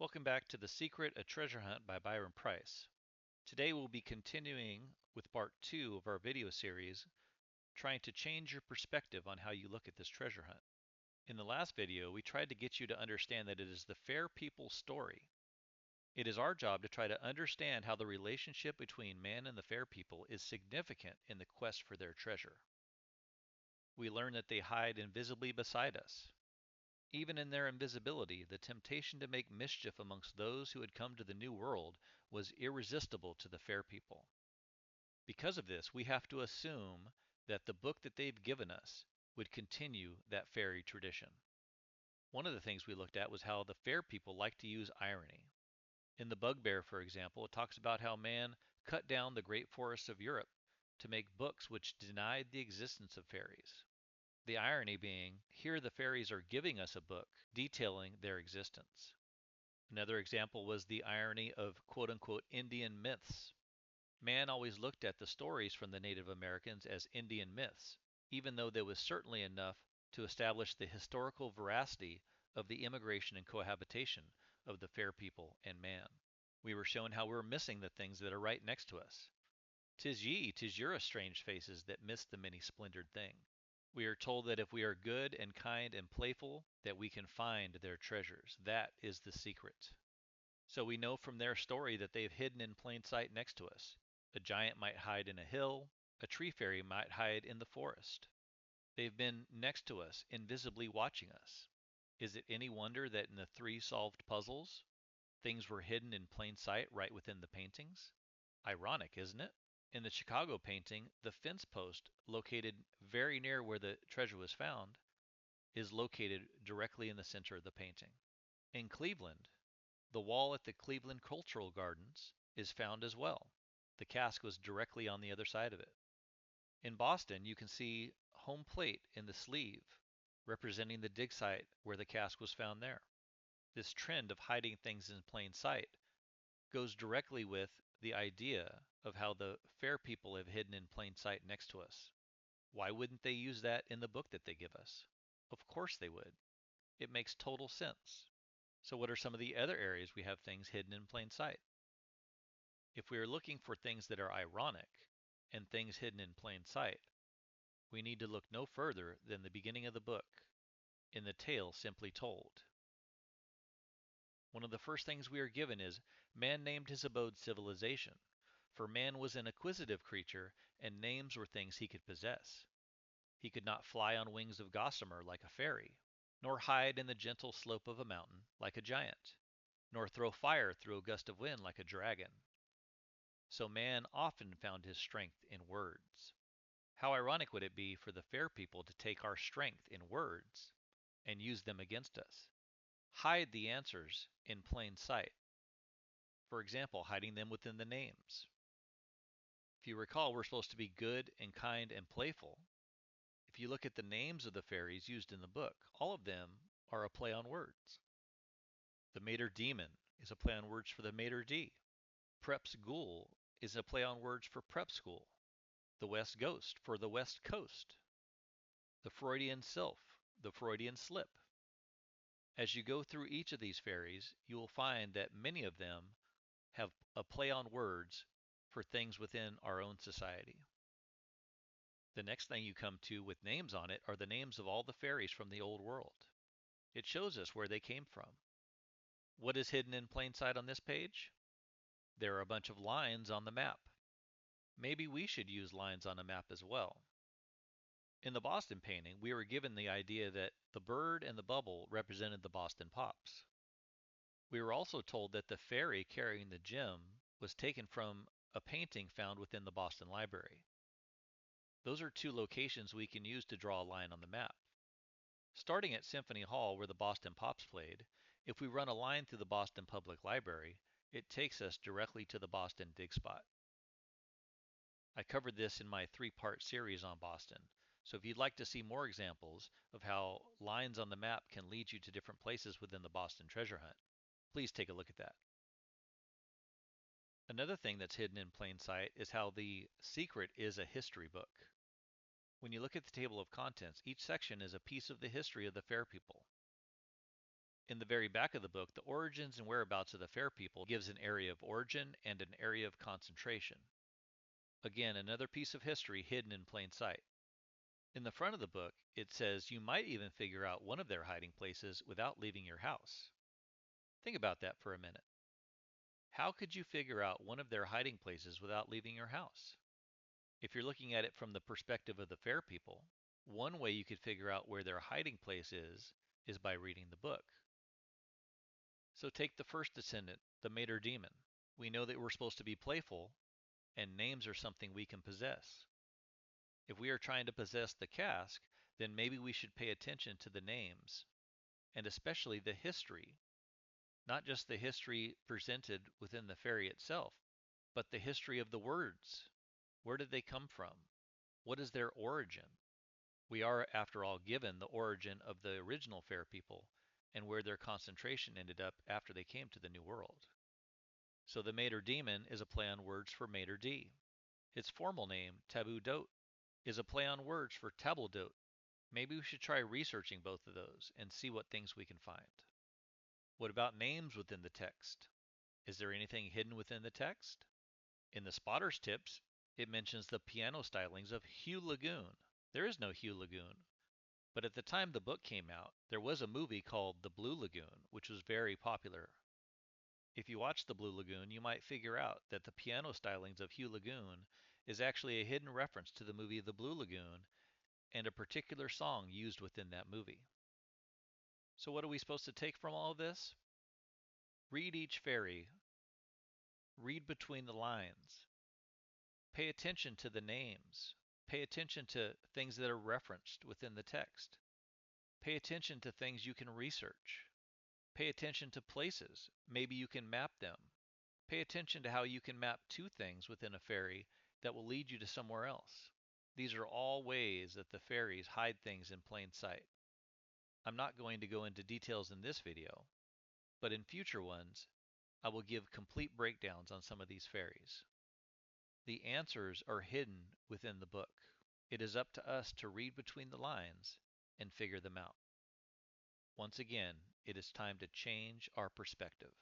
Welcome back to The Secret, A Treasure Hunt by Byron Price. Today we'll be continuing with part 2 of our video series, trying to change your perspective on how you look at this treasure hunt. In the last video, we tried to get you to understand that it is the fair people's story. It is our job to try to understand how the relationship between man and the fair people is significant in the quest for their treasure. We learn that they hide invisibly beside us. Even in their invisibility, the temptation to make mischief amongst those who had come to the New World was irresistible to the fair people. Because of this, we have to assume that the book that they've given us would continue that fairy tradition. One of the things we looked at was how the fair people like to use irony. In The Bugbear, for example, it talks about how man cut down the great forests of Europe to make books which denied the existence of fairies. The irony being, here the fairies are giving us a book detailing their existence. Another example was the irony of quote-unquote Indian myths. Man always looked at the stories from the Native Americans as Indian myths, even though there was certainly enough to establish the historical veracity of the immigration and cohabitation of the fair people and man. We were shown how we're missing the things that are right next to us. "'Tis ye, 'tis your strange faces that miss the many splendored thing." We are told that if we are good and kind and playful, that we can find their treasures. That is the secret. So we know from their story that they've hidden in plain sight next to us. A giant might hide in a hill, a tree fairy might hide in the forest. They've been next to us, invisibly watching us. Is it any wonder that in the 3 solved puzzles, things were hidden in plain sight right within the paintings? Ironic, isn't it? In the Chicago painting, the fence post, located very near where the treasure was found, is located directly in the center of the painting. In Cleveland, the wall at the Cleveland Cultural Gardens is found as well. The cask was directly on the other side of it. In Boston, you can see home plate in the sleeve, representing the dig site where the cask was found there. This trend of hiding things in plain sight goes directly with the idea of how the fair people have hidden in plain sight next to us. Why wouldn't they use that in the book that they give us? Of course they would. It makes total sense. So what are some of the other areas we have things hidden in plain sight? If we are looking for things that are ironic and things hidden in plain sight, we need to look no further than the beginning of the book, in the tale simply told. One of the first things we are given is, man named his abode civilization, for man was an acquisitive creature, and names were things he could possess. He could not fly on wings of gossamer like a fairy, nor hide in the gentle slope of a mountain like a giant, nor throw fire through a gust of wind like a dragon. So man often found his strength in words. How ironic would it be for the fair people to take our strength in words and use them against us? Hide the answers in plain sight. For example, hiding them within the names. If you recall, we're supposed to be good and kind and playful. If you look at the names of the fairies used in the book, all of them are a play on words. The Mater Demon is a play on words for the Mater D. Prep School is a play on words for prep school. The West Ghost for the West Coast. The Freudian Sylph, the Freudian Slip. As you go through each of these fairies, you will find that many of them have a play on words for things within our own society. The next thing you come to with names on it are the names of all the fairies from the old world. It shows us where they came from. What is hidden in plain sight on this page? There are a bunch of lines on the map. Maybe we should use lines on a map as well. In the Boston painting, we were given the idea that the bird and the bubble represented the Boston Pops. We were also told that the fairy carrying the gem was taken from a painting found within the Boston Library. Those are 2 locations we can use to draw a line on the map. Starting at Symphony Hall where the Boston Pops played, if we run a line through the Boston Public Library, it takes us directly to the Boston dig spot. I covered this in my 3-part series on Boston, so if you'd like to see more examples of how lines on the map can lead you to different places within the Boston treasure hunt, please take a look at that. Another thing that's hidden in plain sight is how the secret is a history book. When you look at the table of contents, each section is a piece of the history of the fair people. In the very back of the book, the origins and whereabouts of the fair people gives an area of origin and an area of concentration. Again, another piece of history hidden in plain sight. In the front of the book, it says you might even figure out one of their hiding places without leaving your house. Think about that for a minute. How could you figure out one of their hiding places without leaving your house? If you're looking at it from the perspective of the fair people, one way you could figure out where their hiding place is by reading the book. So take the first descendant, the Mater Demon. We know that we're supposed to be playful, and names are something we can possess. If we are trying to possess the cask, then maybe we should pay attention to the names, and especially the history, not just the history presented within the fairy itself, but the history of the words. Where did they come from? What is their origin? We are, after all, given the origin of the original fair people and where their concentration ended up after they came to the New World. So the Mater Demon is a play on words for Mater D. Its formal name, Taboo Dote, is a play on words for table d'hote. Maybe we should try researching both of those and see what things we can find. What about names within the text? Is there anything hidden within the text? In the Spotter's Tips, it mentions the piano stylings of Hugh Lagoon. There is no Hugh Lagoon, but at the time the book came out, there was a movie called The Blue Lagoon, which was very popular. If you watch The Blue Lagoon, you might figure out that the piano stylings of Hugh Lagoon is actually a hidden reference to the movie The Blue Lagoon and a particular song used within that movie. So what are we supposed to take from all of this? Read each fairy. Read between the lines. Pay attention to the names. Pay attention to things that are referenced within the text. Pay attention to things you can research. Pay attention to places. Maybe you can map them. Pay attention to how you can map two things within a fairy that will lead you to somewhere else. These are all ways that the fairies hide things in plain sight. I'm not going to go into details in this video, but in future ones, I will give complete breakdowns on some of these fairies. The answers are hidden within the book. It is up to us to read between the lines and figure them out. Once again, it is time to change our perspective.